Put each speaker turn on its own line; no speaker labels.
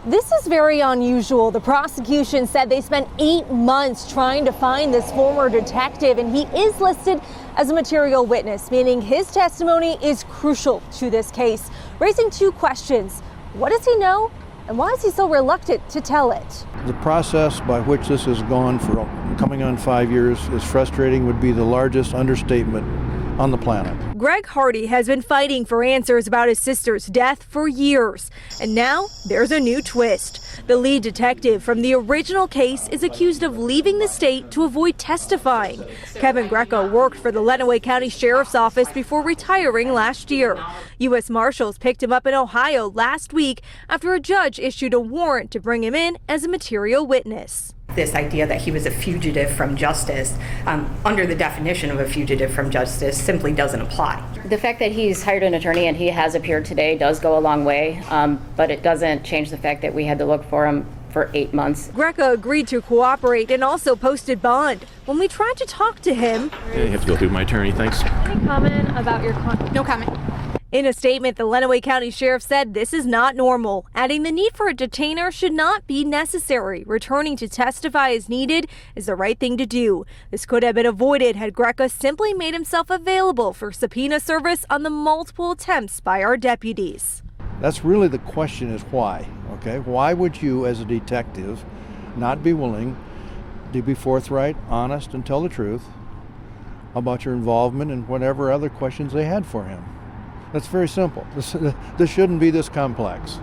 This is very unusual. The prosecution said they spent 8 months trying to find this former detective, and he is listed as a material witness, meaning his testimony is crucial to this case, raising two questions. What does he know, and why is he so reluctant to tell it?
The process by which this has gone for coming on 5 years is frustrating, would be the largest understatement on the planet.
Greg Hardy has been fighting for answers about his sister's death for years, and now there's a new twist. The lead detective from the original case is accused of leaving the state to avoid testifying. Kevin Greca worked for the Lenawee County Sheriff's Office before retiring last year. U.S. Marshals picked him up in Ohio last week after a judge issued a warrant to bring him in as a material witness.
This idea that he was a fugitive from justice, under the definition of a fugitive from justice, simply doesn't apply.
The fact that he's hired an attorney and he has appeared today does go a long way, but it doesn't change the fact that we had to look for him for 8 months.
Greca agreed to cooperate and also posted bond. When we tried to talk to him,
you have to go through my attorney, thanks.
Any comment about your
No comment.
In a statement, the Lenawee County Sheriff said this is not normal, adding the need for a detainer should not be necessary. Returning to testify as needed is the right thing to do. This could have been avoided had Greca simply made himself available for subpoena service on the multiple attempts by our deputies.
That's really the question, is why, okay? Why would you as a detective not be willing to be forthright, honest, and tell the truth about your involvement in whatever other questions they had for him? That's very simple. This shouldn't be this complex.